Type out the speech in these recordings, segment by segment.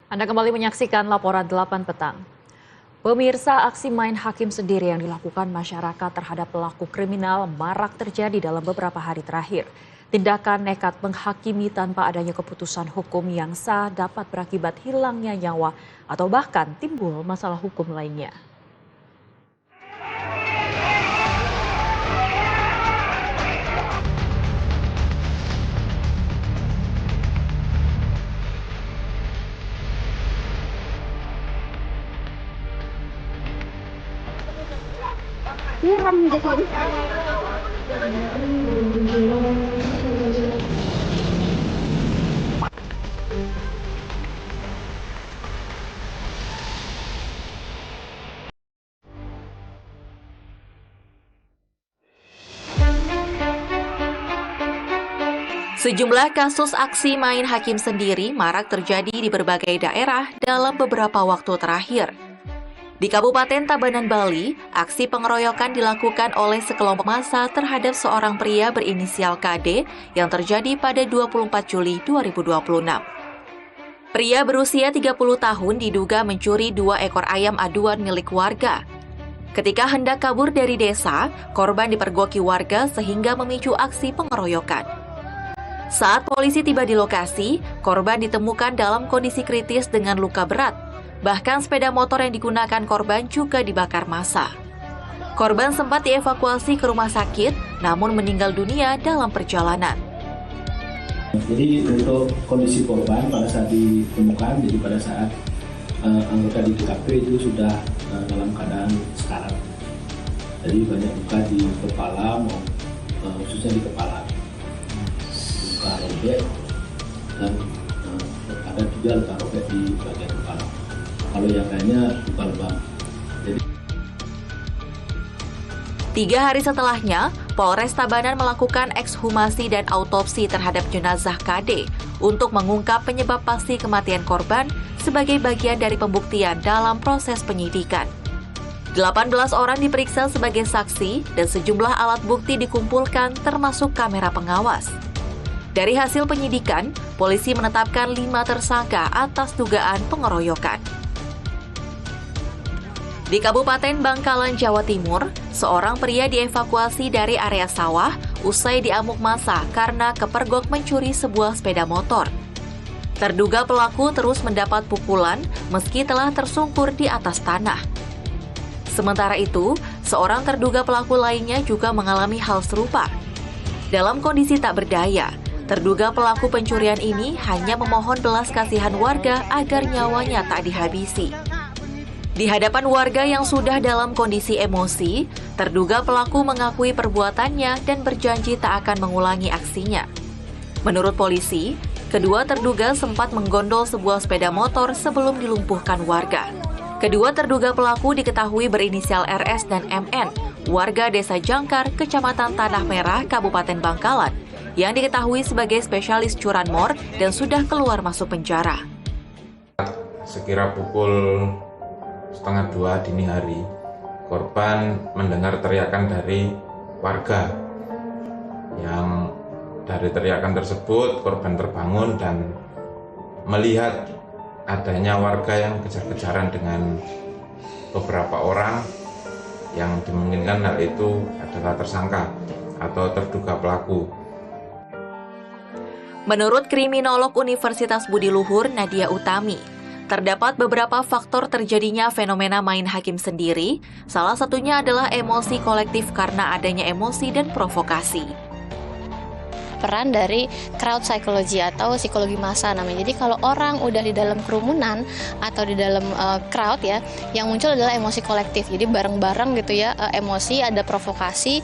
Anda kembali menyaksikan laporan 8 petang. Pemirsa, aksi main hakim sendiri yang dilakukan masyarakat terhadap pelaku kriminal marak terjadi dalam beberapa hari terakhir. Tindakan nekat menghakimi tanpa adanya keputusan hukum yang sah dapat berakibat hilangnya nyawa atau bahkan timbul masalah hukum lainnya. Sejumlah kasus aksi main hakim sendiri marak terjadi di berbagai daerah dalam beberapa waktu terakhir. Di Kabupaten Tabanan, Bali, aksi pengeroyokan dilakukan oleh sekelompok massa terhadap seorang pria berinisial KD yang terjadi pada 24 Juli 2026. Pria berusia 30 tahun diduga mencuri 2 ekor ayam aduan milik warga. Ketika hendak kabur dari desa, korban dipergoki warga sehingga memicu aksi pengeroyokan. Saat polisi tiba di lokasi, korban ditemukan dalam kondisi kritis dengan luka berat. Bahkan sepeda motor yang digunakan korban juga dibakar massa. Korban sempat dievakuasi ke rumah sakit, namun meninggal dunia dalam perjalanan. Jadi untuk kondisi korban pada saat ditemukan, jadi pada saat anggota di TKP itu sudah dalam keadaan sekarat. Jadi banyak luka di kepala, khususnya di kepala. Luka robek dan ada juga luka robek di bagian kepala. Kalau yang lainnya luka lebam. Jadi 3 hari setelahnya, Polres Tabanan melakukan ekshumasi dan autopsi terhadap jenazah KD untuk mengungkap penyebab pasti kematian korban sebagai bagian dari pembuktian dalam proses penyidikan. 18 orang diperiksa sebagai saksi dan sejumlah alat bukti dikumpulkan termasuk kamera pengawas. Dari hasil penyidikan, polisi menetapkan 5 tersangka atas dugaan pengeroyokan. Di Kabupaten Bangkalan, Jawa Timur, seorang pria dievakuasi dari area sawah usai diamuk massa karena kepergok mencuri sebuah sepeda motor. Terduga pelaku terus mendapat pukulan meski telah tersungkur di atas tanah. Sementara itu, seorang terduga pelaku lainnya juga mengalami hal serupa. Dalam kondisi tak berdaya, terduga pelaku pencurian ini hanya memohon belas kasihan warga agar nyawanya tak dihabisi. Di hadapan warga yang sudah dalam kondisi emosi, terduga pelaku mengakui perbuatannya dan berjanji tak akan mengulangi aksinya. Menurut polisi, kedua terduga sempat menggondol sebuah sepeda motor sebelum dilumpuhkan warga. Kedua terduga pelaku diketahui berinisial RS dan MN, warga Desa Jangkar, Kecamatan Tanah Merah, Kabupaten Bangkalan, yang diketahui sebagai spesialis curanmor dan sudah keluar masuk penjara. Sekira pukul 1:30 dini hari, korban mendengar teriakan dari warga. Yang dari teriakan tersebut, korban terbangun dan melihat adanya warga yang kejar-kejaran dengan beberapa orang yang dimungkinkan hal itu adalah tersangka atau terduga pelaku. Menurut kriminolog Universitas Budi Luhur Nadia Utami, terdapat beberapa faktor terjadinya fenomena main hakim sendiri, salah satunya adalah emosi kolektif karena adanya emosi dan provokasi. Peran dari crowd psychology atau psikologi massa namanya. Jadi kalau orang udah di dalam kerumunan atau di dalam crowd ya, yang muncul adalah emosi kolektif. Jadi bareng-bareng gitu ya, emosi, ada provokasi.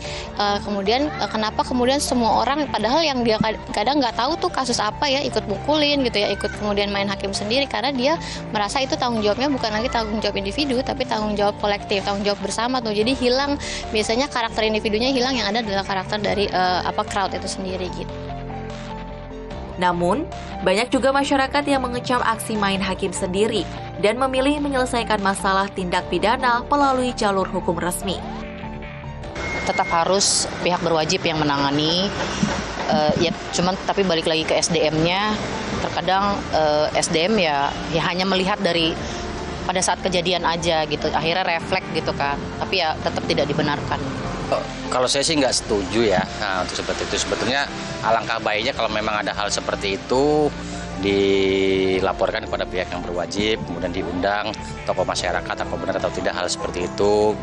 Kemudian kenapa kemudian semua orang, padahal yang dia kadang nggak tahu tuh kasus apa ya, ikut mukulin gitu ya, ikut kemudian main hakim sendiri karena dia merasa itu tanggung jawabnya bukan lagi tanggung jawab individu tapi tanggung jawab kolektif, tanggung jawab bersama tuh. Jadi hilang, biasanya karakter individunya hilang, yang ada adalah karakter dari crowd itu sendiri gitu. Namun, banyak juga masyarakat yang mengecam aksi main hakim sendiri dan memilih menyelesaikan masalah tindak pidana melalui jalur hukum resmi. Tetap harus pihak berwajib yang menangani, ya cuman tapi balik lagi ke SDM-nya, terkadang SDM ya hanya melihat dari pada saat kejadian aja gitu, akhirnya refleks gitu kan, tapi ya tetap tidak dibenarkan. Kalau saya sih nggak setuju ya, untuk seperti itu. Sebetulnya alangkah baiknya kalau memang ada hal seperti itu dilaporkan kepada pihak yang berwajib, kemudian diundang tokoh masyarakat apa benar atau tidak hal seperti itu.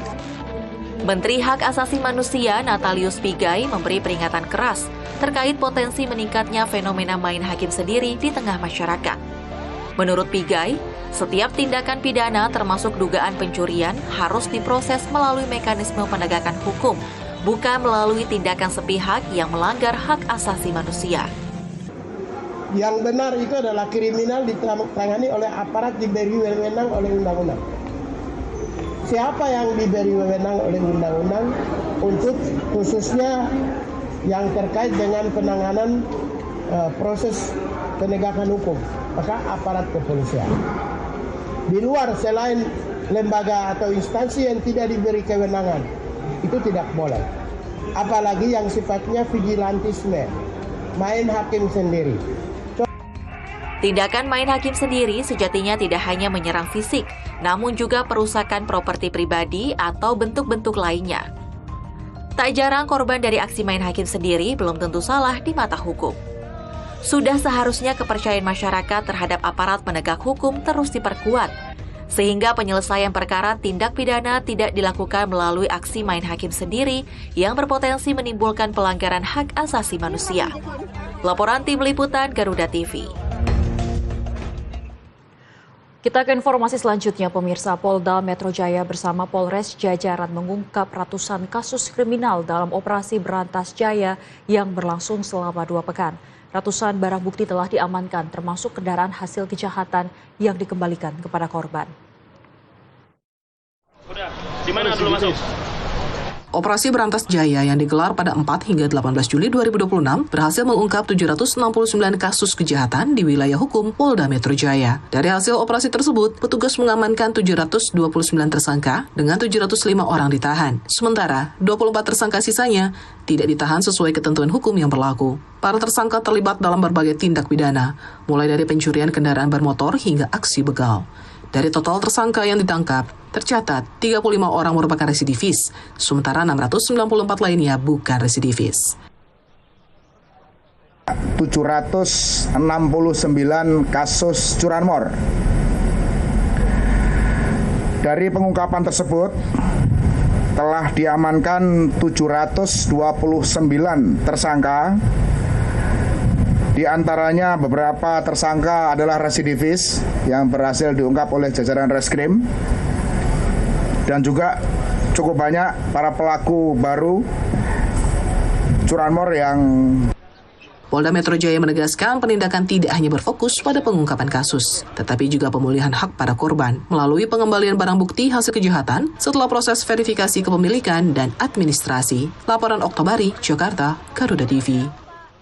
Menteri Hak Asasi Manusia Natalius Pigai memberi peringatan keras terkait potensi meningkatnya fenomena main hakim sendiri di tengah masyarakat. Menurut Pigai, setiap tindakan pidana termasuk dugaan pencurian harus diproses melalui mekanisme penegakan hukum, bukan melalui tindakan sepihak yang melanggar hak asasi manusia. Yang benar itu adalah kriminal ditangani oleh aparat diberi wewenang oleh undang-undang. Siapa yang diberi wewenang oleh undang-undang untuk khususnya yang terkait dengan penanganan proses penegakan hukum, maka aparat kepolisian. Di luar selain lembaga atau instansi yang tidak diberi kewenangan, itu tidak boleh. Apalagi yang sifatnya vigilantisme, main hakim sendiri. Tindakan main hakim sendiri sejatinya tidak hanya menyerang fisik, namun juga perusakan properti pribadi atau bentuk-bentuk lainnya. Tak jarang korban dari aksi main hakim sendiri belum tentu salah di mata hukum. Sudah seharusnya kepercayaan masyarakat terhadap aparat penegak hukum terus diperkuat, sehingga penyelesaian perkara tindak pidana tidak dilakukan melalui aksi main hakim sendiri yang berpotensi menimbulkan pelanggaran hak asasi manusia. Laporan Tim Liputan Garuda TV. Kita ke informasi selanjutnya, pemirsa. Polda Metro Jaya bersama Polres jajaran mengungkap ratusan kasus kriminal dalam operasi Berantas Jaya yang berlangsung selama 2 pekan. Ratusan barang bukti telah diamankan, termasuk kendaraan hasil kejahatan yang dikembalikan kepada korban. Di mana dulu masuk? Operasi Berantas Jaya yang digelar pada 4 hingga 18 Juli 2026 berhasil mengungkap 769 kasus kejahatan di wilayah hukum Polda Metro Jaya. Dari hasil operasi tersebut, petugas mengamankan 729 tersangka dengan 705 orang ditahan. Sementara, 24 tersangka sisanya tidak ditahan sesuai ketentuan hukum yang berlaku. Para tersangka terlibat dalam berbagai tindak pidana, mulai dari pencurian kendaraan bermotor hingga aksi begal. Dari total tersangka yang ditangkap, tercatat 35 orang merupakan residivis, sementara 694 lainnya bukan residivis. 769 kasus curanmor. Dari pengungkapan tersebut, telah diamankan 729 tersangka. Di antaranya beberapa tersangka adalah residivis yang berhasil diungkap oleh jajaran Reskrim, dan juga cukup banyak para pelaku baru curanmor yang... Polda Metro Jaya menegaskan penindakan tidak hanya berfokus pada pengungkapan kasus, tetapi juga pemulihan hak para korban melalui pengembalian barang bukti hasil kejahatan setelah proses verifikasi kepemilikan dan administrasi. Laporan Oktobari, Jakarta, Garuda TV.